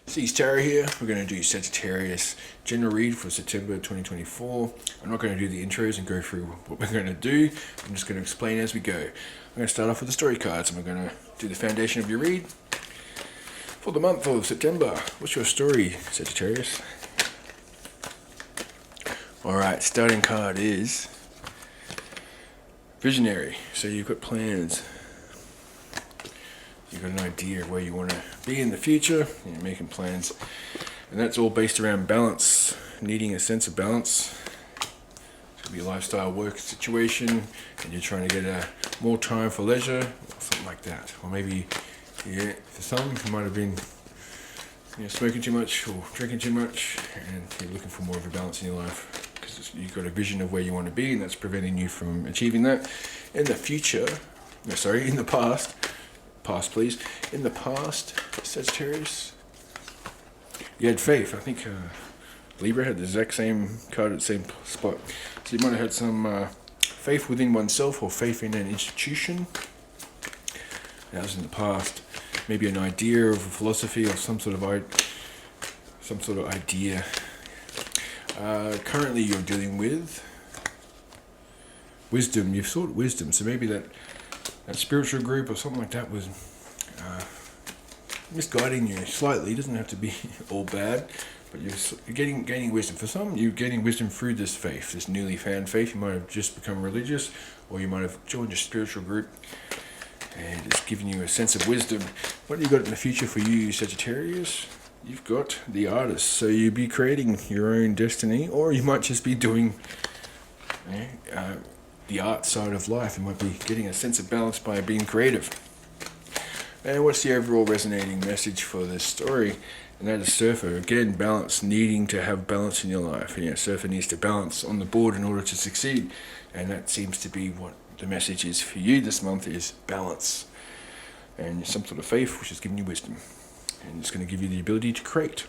Sagittarius Tarot here. We're going to do Sagittarius general read for September 2024. I'm not going to do the intros and go through what we're going to do. I'm just going to explain as we go. I'm going to start off with the story cards and we're going to do the foundation of your read for the month of September. What's your story, Sagittarius? Alright, starting card is Visionary. So you've got plans. You've got an idea of where you want to be in the future, and you're making plans. And that's all based around balance, needing a sense of balance. It could be a lifestyle work situation, and you're trying to get more time for leisure, or something like that. Or maybe, for some, you might have been smoking too much or drinking too much, and you're looking for more of a balance in your life. Because you've got a vision of where you want to be, and that's preventing you from achieving that. In the future, in the past, please. In the past, Sagittarius, you had faith. I think Libra had the exact same card at the same spot. So you might have had some faith within oneself or faith in an institution. That was in the past. Maybe an idea of a philosophy or some sort of idea. Currently, you're dealing with wisdom. You've sought wisdom, so maybe that spiritual group or something like that was misguiding you slightly. It doesn't have to be all bad, but you're gaining wisdom. For some, you're gaining wisdom through this faith, this newly found faith. You might have just become religious, or you might have joined a spiritual group, and it's giving you a sense of wisdom. What have you got in the future for you, Sagittarius? You've got the artist, so you'll be creating your own destiny, or you might just be doing the art side of life. You might be getting a sense of balance by being creative. And what's the overall resonating message for this story? And that is Surfer. Again, balance, needing to have balance in your life. And Surfer needs to balance on the board in order to succeed. And that seems to be what the message is for you this month, is balance. And some sort of faith, which is giving you wisdom. And it's going to give you the ability to create.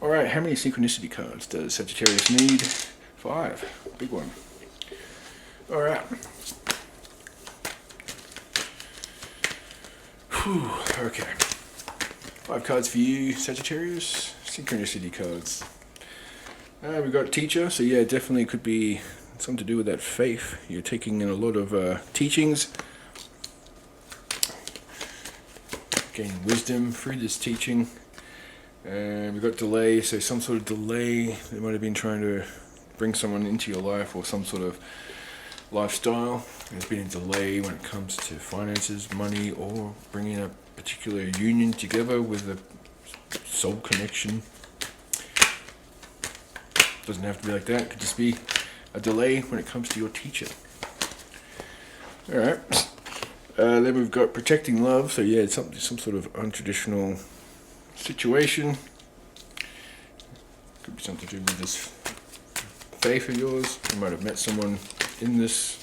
Alright, how many synchronicity cards does Sagittarius need? 5. Big one. Alright. Okay. 5 cards for you, Sagittarius. Synchronicity cards. We've got teacher, so definitely could be something to do with that faith. You're taking in a lot of teachings, gaining wisdom through this teaching. And we've got delay, so some sort of delay. They might have been trying to bring someone into your life, or some sort of lifestyle. There's been a delay when it comes to finances, money, or bringing a particular union together with a soul connection. Doesn't have to be like that. It could just be a delay when it comes to your teacher. Alright. Then we've got protecting love. So it's some sort of untraditional situation. Could be something to do with this faith of yours. You might have met someone in this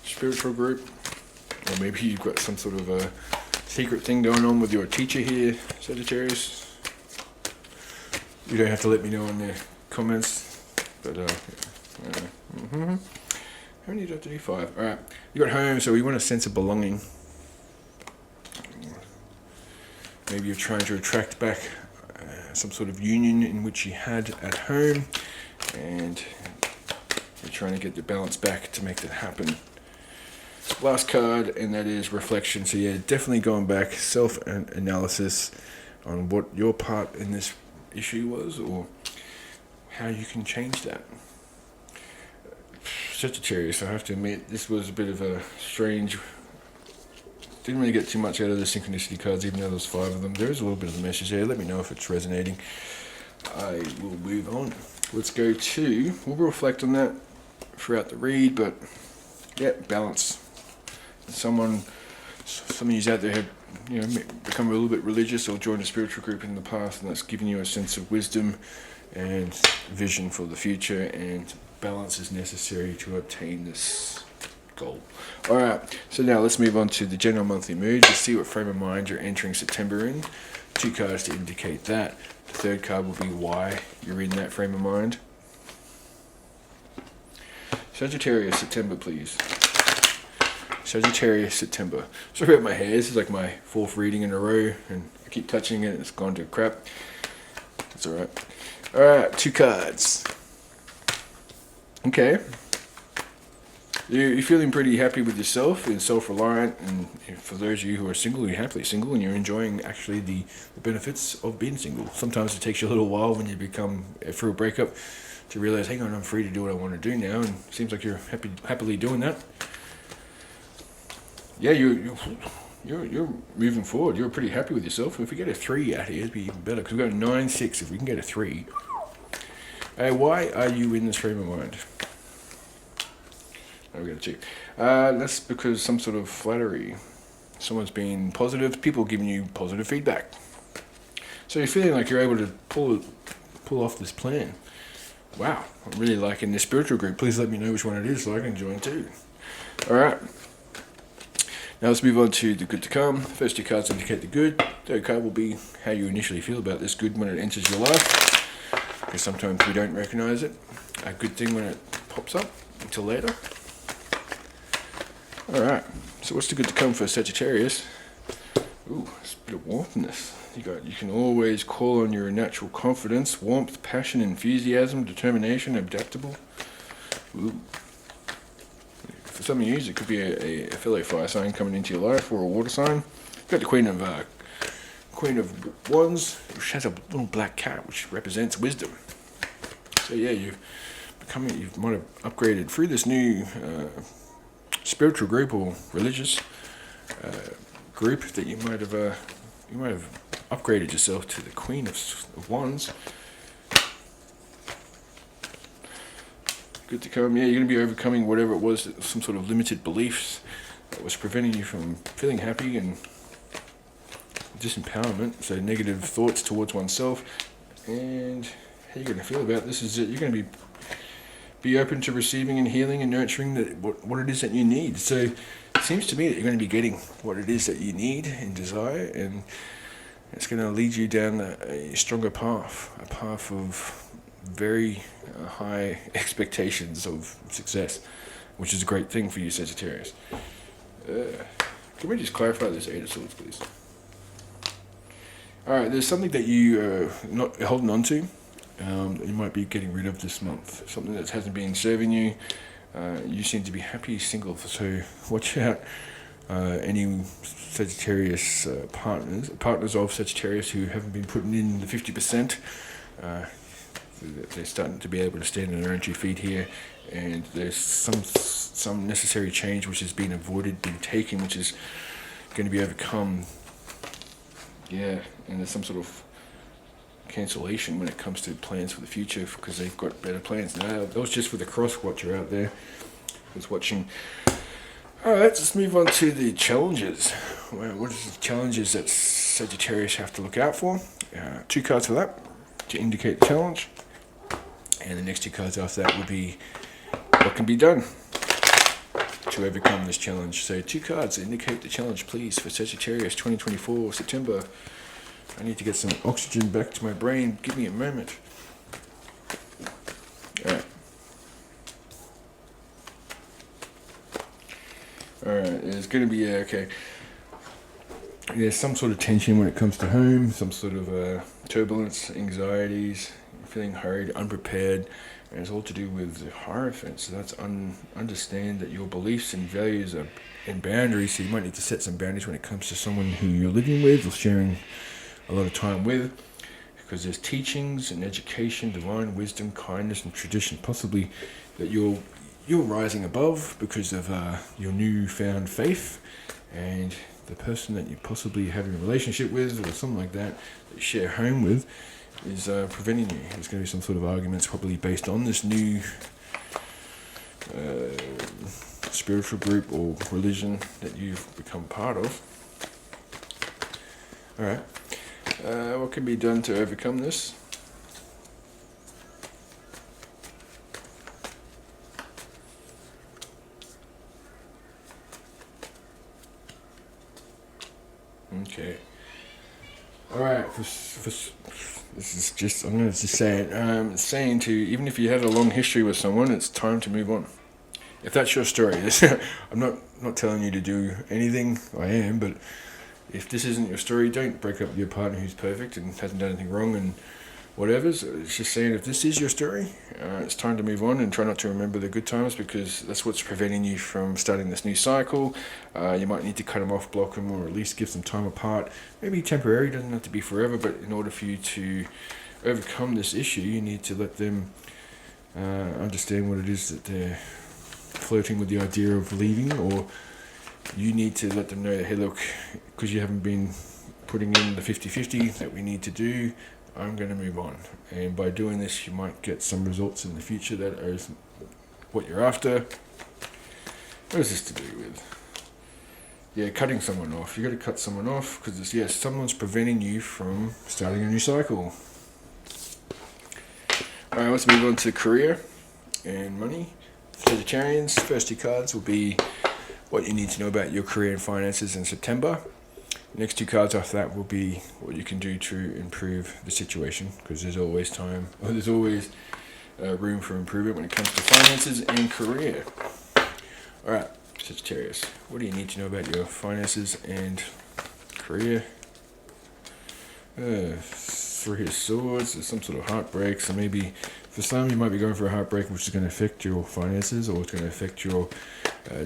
spiritual group, or maybe you've got some sort of a secret thing going on with your teacher here, Sagittarius. You don't have to let me know in the comments, but how many do you have to do? 5. Alright, you got home, so we want a sense of belonging. Maybe you're trying to attract back some sort of union in which you had at home, and you're trying to get the balance back to make that happen. Last card, and that is reflection. So definitely going back, self-analysis on what your part in this issue was, or how you can change that. Sagittarius, I have to admit, this was a bit of a strange. Didn't really get too much out of the synchronicity cards, even though there's 5 of them. There is a little bit of a message there. Let me know if it's resonating. I will move on. Let's go to, we'll reflect on that throughout the read, but balance. Some of you out there have become a little bit religious or joined a spiritual group in the past, and that's giving you a sense of wisdom and vision for the future, and balance is necessary to obtain this goal. Alright, so now let's move on to the general monthly mood. Just see what frame of mind you're entering September in. 2 cards to indicate that. The 3rd card will be why you're in that frame of mind. Sagittarius, September, please. Sagittarius, September. Sorry about my hair. This is like my 4th reading in a row, and I keep touching it, it's gone to crap. That's alright. Alright, 2 cards. Okay. You're feeling pretty happy with yourself and self-reliant, and for those of you who are single, you're happily single and you're enjoying actually the benefits of being single. Sometimes it takes you a little while when you become through a breakup to realize, hang on, I'm free to do what I want to do now, and it seems like you're happily doing that. Yeah, you're moving forward. You're pretty happy with yourself. If we get a 3 out here, it'd be even better, because we've got a 9, 6. If we can get a 3. Why are you in this frame of mind? We got a 2. That's because some sort of flattery. Someone's being positive. People giving you positive feedback. So you're feeling like you're able to pull off this plan. Wow, I'm really liking this spiritual group. Please let me know which one it is so I can join too. Alright. Now let's move on to the good to come. First 2 cards indicate the good. Third card will be how you initially feel about this good when it enters your life. Because sometimes we don't recognize it. A good thing when it pops up until later. Alright, so what's the good to come for Sagittarius? Ooh, it's a bit of warmthness. You can always call on your natural confidence, warmth, passion, enthusiasm, determination, adaptable. Ooh. For some of you, it could be a fellow fire sign coming into your life, or a water sign. You've got the Queen of Wands, which has a little black cat, which represents wisdom. So yeah, you might have upgraded through this new spiritual group or religious group that you might have upgraded yourself to the Queen of Wands. Good to come. Yeah, you're going to be overcoming whatever it was, some sort of limited beliefs that was preventing you from feeling happy, and disempowerment, so negative thoughts towards oneself. And how you're going to feel about this is that you're going to be open to receiving and healing and nurturing what it is that you need. So it seems to me that you're going to be getting what it is that you need and desire, and it's going to lead you down a stronger path, a path of very high expectations of success, which is a great thing for you, Sagittarius. Can we just clarify this 8 of Swords, please? Alright, there's something that you are not holding on to. That you might be getting rid of this month. Something that hasn't been serving you. You seem to be happy single, so watch out. Any Sagittarius partners of Sagittarius who haven't been putting in the 50%, they're starting to be able to stand on their own 2 feet here, and there's some necessary change which has been avoided, been taken, which is going to be overcome. Yeah, and there's some sort of cancellation when it comes to plans for the future, because they've got better plans. Now, that was just for the cross watcher out there who's watching. Alright, let's move on to the challenges. Well, what are the challenges that Sagittarius have to look out for? 2 cards for that to indicate the challenge, and the next 2 cards after that will be what can be done to overcome this challenge. So 2 cards indicate the challenge, please, for Sagittarius 2024 September. I need to get some oxygen back to my brain. Give me a moment. Alright. Alright, there's going to be, okay. There's some sort of tension when it comes to home, some sort of turbulence, anxieties, feeling hurried, unprepared, and it's all to do with the Hierophant. So that's understand that your beliefs and values are and boundaries, so you might need to set some boundaries when it comes to someone who you're living with or sharing a lot of time with, because there's teachings and education, divine wisdom, kindness and tradition, possibly that you're rising above because of your newfound faith, and the person that you possibly having a relationship with or something like that you share home with is preventing you. There's going to be some sort of arguments probably based on this new spiritual group or religion that you've become part of. Alright. What can be done to overcome this? Okay. Alright, this is just, I'm going to just say it. It's saying to, even if you had a long history with someone, it's time to move on. If that's your story, I'm not telling you to do anything, I am, but if this isn't your story, don't break up with your partner who's perfect and hasn't done anything wrong and whatever. So it's just saying, if this is your story, it's time to move on and try not to remember the good times, because that's what's preventing you from starting this new cycle. You might need to cut them off, block them, or at least give some time apart. Maybe temporary, doesn't have to be forever, but in order for you to overcome this issue, you need to let them understand what it is that they're flirting with the idea of leaving, or you need to let them know that, hey, look, because you haven't been putting in the 50-50 that we need to do, I'm going to move on. And by doing this, you might get some results in the future that are what you're after. What is this to do with? Yeah, cutting someone off. You got to cut someone off because someone's preventing you from starting a new cycle. Alright, let's move on to career and money. Sagittarians, first two cards will be what you need to know about your career and finances in September. Next two cards after that will be what you can do to improve the situation, because there's always room for improvement when it comes to finances and career. Alright, Sagittarius, what do you need to know about your finances and career? Three of Swords, there's some sort of heartbreak, so maybe for some you might be going for a heartbreak which is going to affect your finances, or it's going to affect your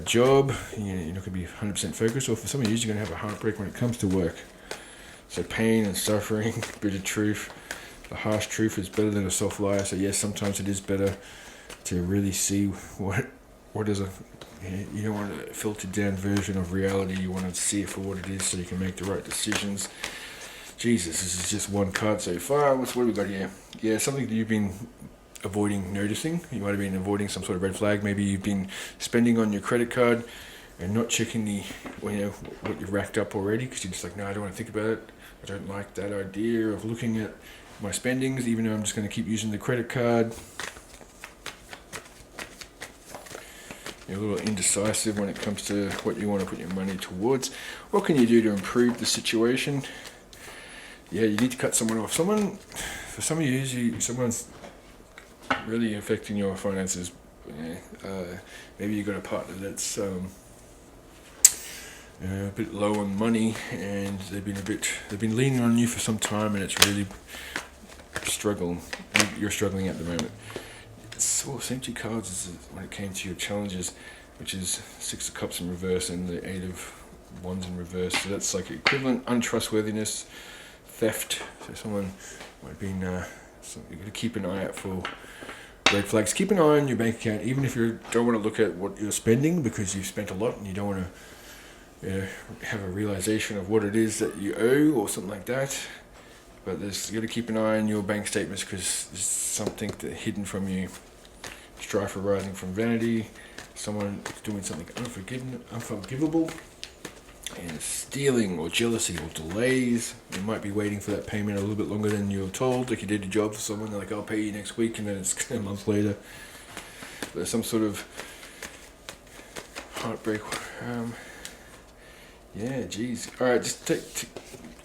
job. You're not going to be 100% focused, or for some of you you're going to have a heartbreak when it comes to work. So pain and suffering, bitter truth. The harsh truth is better than a soft lie. So yes, sometimes it is better to really see what is you don't want a filtered down version of reality. You want to see it for what it is so you can make the right decisions. Jesus, this is just one card so far. What have we got here? Yeah, something that you've been avoiding noticing. You might have been avoiding some sort of red flag. Maybe you've been spending on your credit card and not checking what you've racked up already, because you're just like, no, I don't want to think about it. I don't like that idea of looking at my spendings, even though I'm just going to keep using the credit card. You're a little indecisive when it comes to what you want to put your money towards. What can you do to improve the situation? Yeah, you need to cut someone off. For some of you, someone's really affecting your finances. Maybe you've got a partner that's a bit low on money, and they've been leaning on you for some time, and it's really struggling. You're struggling at the moment. Same two cards as when it came to your challenges, which is Six of Cups in reverse and the Eight of Wands in reverse. So that's like equivalent untrustworthiness, theft. So someone might have been. So you've got to keep an eye out for red flags. Keep an eye on your bank account, even if you don't want to look at what you're spending because you've spent a lot and you don't want to have a realization of what it is that you owe or something like that. But you got to keep an eye on your bank statements, because there's something hidden from you. Strife arising from vanity. Someone doing something unforgivable. And stealing or jealousy or delays. You might be waiting for that payment a little bit longer than you were told. Like you did a job for someone, they're like, I'll pay you next week, and then it's a month later. There's some sort of heartbreak. Yeah, geez. Alright,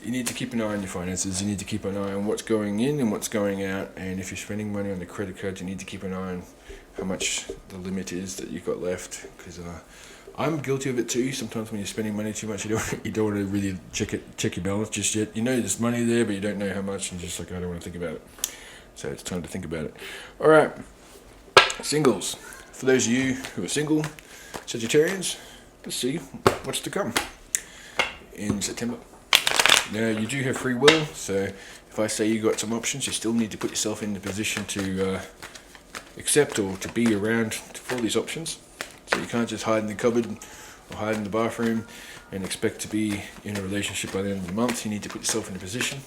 you need to keep an eye on your finances. You need to keep an eye on what's going in and what's going out. And if you're spending money on the credit card, you need to keep an eye on how much the limit is that you've got left. Because I'm guilty of it too. Sometimes when you're spending money too much, you don't want to really check your balance just yet. You know there's money there, but you don't know how much, and you're just like, I don't want to think about it. So it's time to think about it. All right, singles. For those of you who are single, Sagittarians, let's see what's to come in September. Now you do have free will, so if I say you got some options, you still need to put yourself in the position to accept or to be around for these options. So you can't just hide in the cupboard or hide in the bathroom and expect to be in a relationship by the end of the month. You need to put yourself in a position.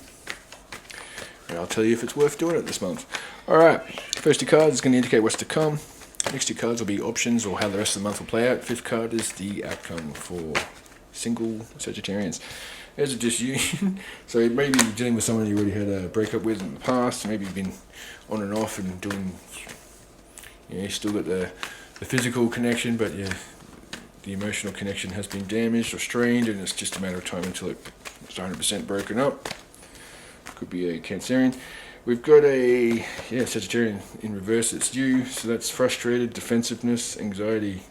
And I'll tell you if it's worth doing it this month. Alright, first two cards is going to indicate what's to come. Next two cards will be options or how the rest of the month will play out. Fifth card is the outcome for single Sagittarians. As it just you. So maybe you're dealing with someone you already had a breakup with in the past. Maybe you've been on and off and doing, you still got the physical connection, but the emotional connection has been damaged or strained, and it's just a matter of time until it's 100% broken up. Could be a Cancerian. We've got a Sagittarian in reverse. It's you, so that's frustrated, defensiveness, anxiety,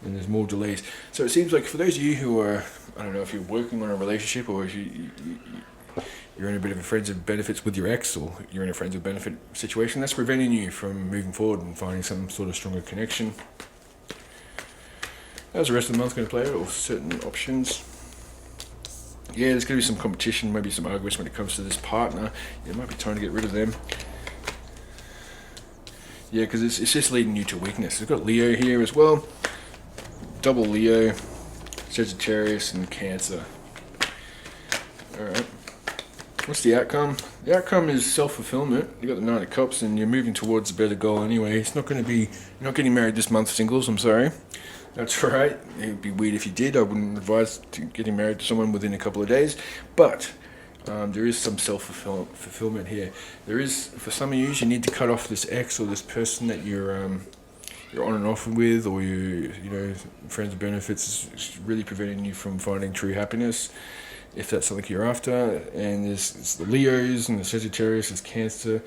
and there's more delays. So it seems like for those of you who are I don't know if you're working on a relationship or if you're in a bit of a friends with benefits with your ex, or you're in a friends with benefit situation that's preventing you from moving forward and finding some sort of stronger connection. How's the rest of the month going to play out, or certain options? Yeah, there's going to be some competition, maybe some arguments when it comes to this partner. It might be time to get rid of them. Yeah, because it's just leading you to weakness. We've got Leo here as well. Double Leo, Sagittarius, and Cancer. Alright. What's the outcome? The outcome is self-fulfillment. You got the Nine of Cups and you're moving towards a better goal anyway. It's not going to be... You're not getting married this month, singles, I'm sorry. That's right. It would be weird if you did. I wouldn't advise getting married to someone within a couple of days. But there is some self-fulfillment here. There is, for some of you need to cut off this ex or this person that you're on and off with, or you know, friends with benefits is really preventing you from finding true happiness, if that's something you're after. And there's the Leos and the Sagittarius, there's Cancer,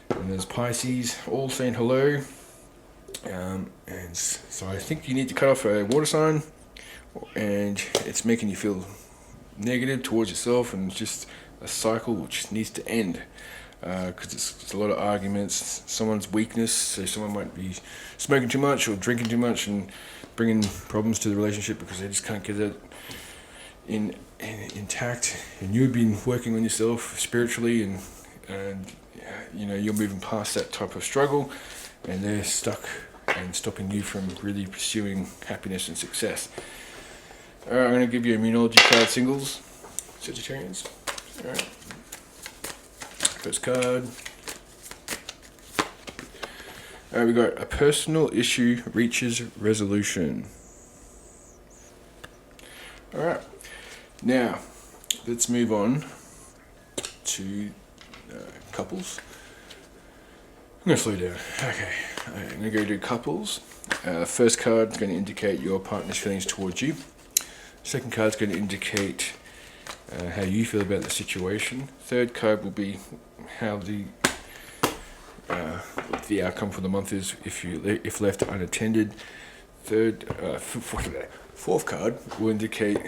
and there's Pisces, all saying hello. And so I think you need to cut off a water sign, and it's making you feel negative towards yourself, and it's just a cycle which needs to end, because it's a lot of arguments, someone's weakness. So someone might be smoking too much or drinking too much and bringing problems to the relationship because they just can't get it intact, and you've been working on yourself spiritually, and you know, you're moving past that type of struggle, and they're stuck and stopping you from really pursuing happiness and success. Alright, I'm going to give you a Immunology card, singles, Sagittarians. Alright. First card. Alright, we got a personal issue reaches resolution. Alright. Now, let's move on to couples. I'm going to slow down. Okay, I'm going to go to couples. First card is going to indicate your partner's feelings towards you. Second card is going to indicate how you feel about the situation. Third card will be how the outcome for the month is if left unattended. Fourth card will indicate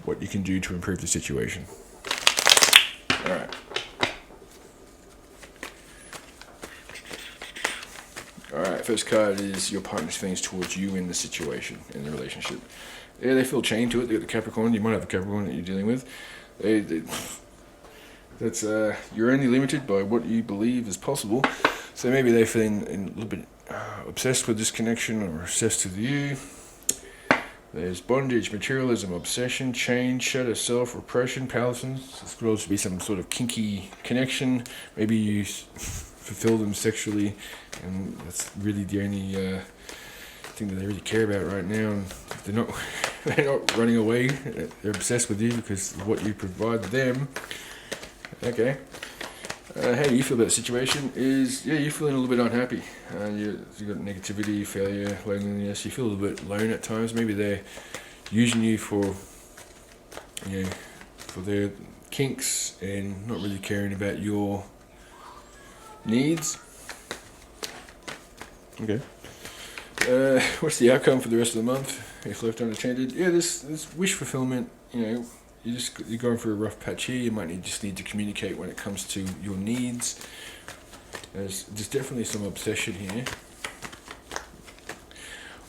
what you can do to improve the situation. All right. Alright, first card is your partner's feelings towards you in the situation, in the relationship. Yeah, they feel chained to it. They got the Capricorn. You might have a Capricorn that you're dealing with. You're only limited by what you believe is possible. So maybe they're feeling a little bit obsessed with this connection, or obsessed with you. There's bondage, materialism, obsession, change, shadow self, repression, palaces. This could also be some sort of kinky connection. Maybe you fulfill them sexually, and that's really the only thing that they really care about right now. And they're not running away. They're obsessed with you because of what you provide them. Okay. How do you feel about the situation? You're feeling a little bit unhappy. You've got negativity, failure, loneliness. You feel a little bit alone at times. Maybe they're using you for their kinks and not really caring about your needs. Okay. What's the outcome for the rest of the month if left unattended? Yeah, this wish fulfillment. You're going through a rough patch here. You might just need to communicate when it comes to your needs. There's definitely some obsession here.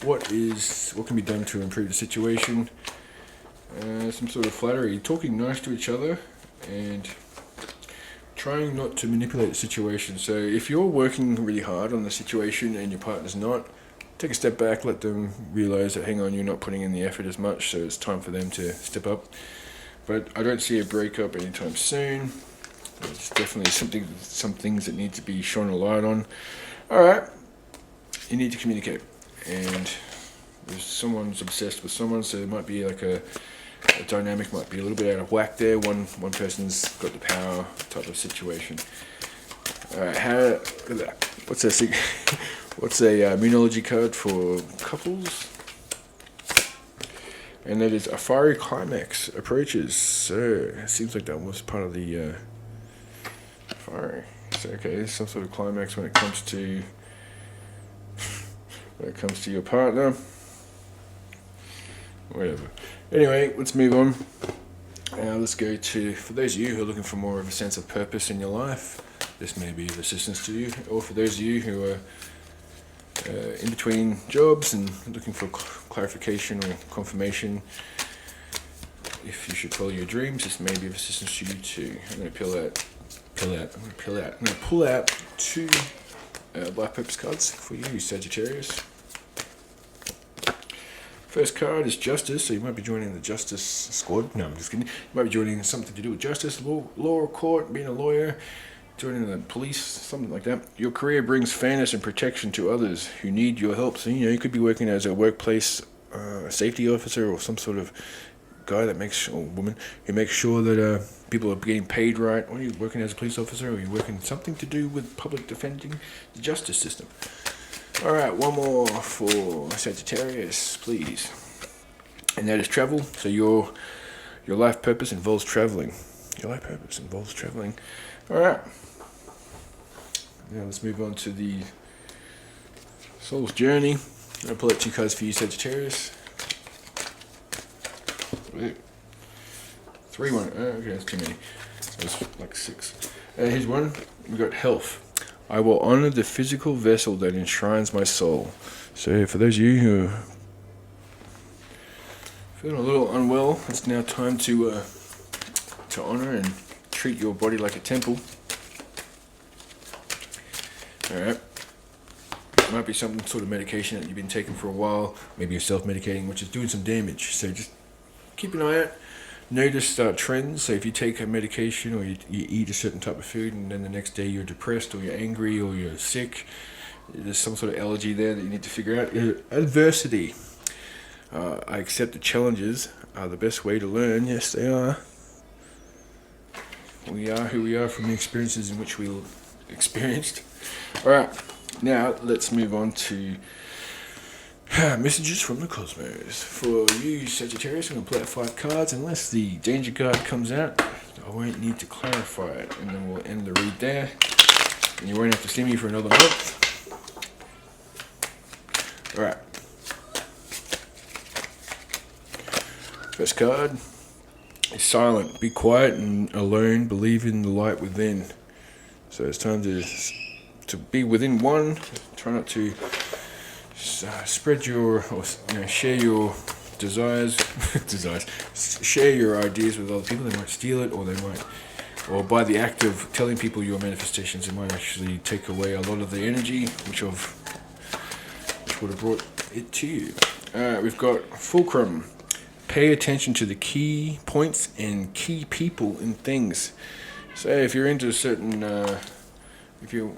What can be done to improve the situation? Some sort of flattery, talking nice to each other, and trying not to manipulate the situation. So if you're working really hard on the situation and your partner's not, take a step back, let them realize that, hang on, you're not putting in the effort as much, so it's time for them to step up. But I don't see a breakup anytime soon. There's definitely some things that need to be shone a light on. Alright, you need to communicate. And someone's obsessed with someone, so there might be like a dynamic might be a little bit out of whack there. One person's got the power type of situation. Alright, what's a Immunology card for couples? And that is a fiery climax approaches. So it seems like that was part of the fire. So okay, there's some sort of climax when it comes to your partner. Whatever. Anyway, let's move on. Let's go to, for those of you who are looking for more of a sense of purpose in your life, this may be of assistance to you, or for those of you who are in between jobs and looking for clarification or confirmation if you should follow your dreams, this may be of assistance to you too. I'm going to I'm going to pull out two life purpose cards for you, Sagittarius. First card is Justice, so you might be joining the Justice Squad. No, I'm just kidding. You might be joining something to do with justice, law or court, being a lawyer, joining the police, something like that. Your career brings fairness and protection to others who need your help. So, you could be working as a workplace safety officer or some sort of guy that makes, or woman, who makes sure that people are getting paid right. Or you're working as a police officer, or you're working something to do with public defending the justice system. Alright, one more for Sagittarius, please. And that is travel. So your life purpose involves traveling. Your life purpose involves traveling. Alright. Now let's move on to the Soul's Journey. I'm going to pull out two cards for you, Sagittarius. 3, 1. Okay, that's too many. That's like 6. Here's one. We've got health. I will honor the physical vessel that enshrines my soul. So for those of you who are feeling a little unwell, it's now time to honor and treat your body like a temple. Alright. It might be some sort of medication that you've been taking for a while. Maybe you're self-medicating, which is doing some damage. So just keep an eye out. Notice trends. So if you take a medication or you eat a certain type of food and then the next day you're depressed or you're angry or you're sick, there's some sort of allergy there that you need to figure out. Adversity. I accept the challenges are the best way to learn. Yes, they are. We are who we are from the experiences in which we experienced. Alright, now let's move on to messages from the cosmos. For you, Sagittarius, I'm going to play out 5 cards. Unless the danger card comes out, I won't need to clarify it. And then we'll end the read there. And you won't have to see me for another month. Alright. First card is silent. Be quiet and alone. Believe in the light within. So it's time to be within one. Try not to spread your, or share your desires, share your ideas with other people. They might steal it, or by the act of telling people your manifestations, it might actually take away a lot of the energy which would have brought it to you. We've got Fulcrum. Pay attention to the key points and key people in things. So if you're into a certain, if you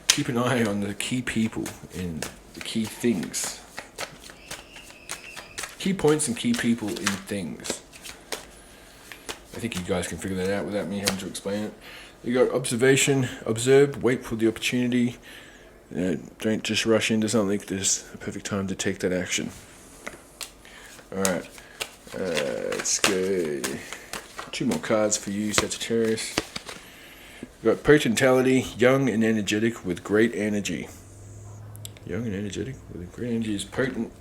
keep an eye on the key people and the key things. Key points and key people in things. I think you guys can figure that out without me having to explain it. You got observation, observe, wait for the opportunity. Don't just rush into something. There's a perfect time to take that action. Alright, let's go. 2 more cards for you, Sagittarius. We've got Potentality, young and energetic with great energy. Young and energetic with great energy is potent.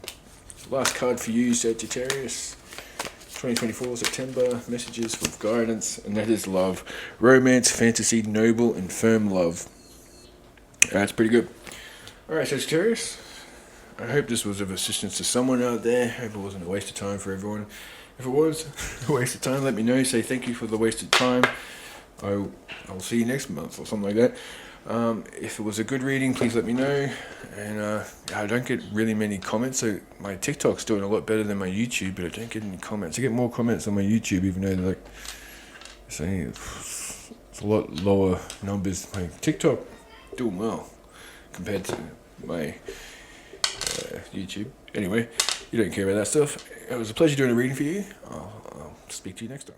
Last card for you, Sagittarius. 2024 September, messages for guidance, and that is love. Romance, fantasy, noble, and firm love. That's pretty good. Alright, Sagittarius. I hope this was of assistance to someone out there. I hope it wasn't a waste of time for everyone. If it was a waste of time, let me know. Say thank you for the wasted time. I'll see you next month or something like that. If it was a good reading, please let me know. And I don't get really many comments, so my TikTok's doing a lot better than my YouTube, but I don't get any comments. I get more comments on my YouTube, even though they're saying it's a lot lower numbers. My TikTok doing well compared to my YouTube. Anyway, you don't care about that stuff. It was a pleasure doing a reading for you. I'll speak to you next time.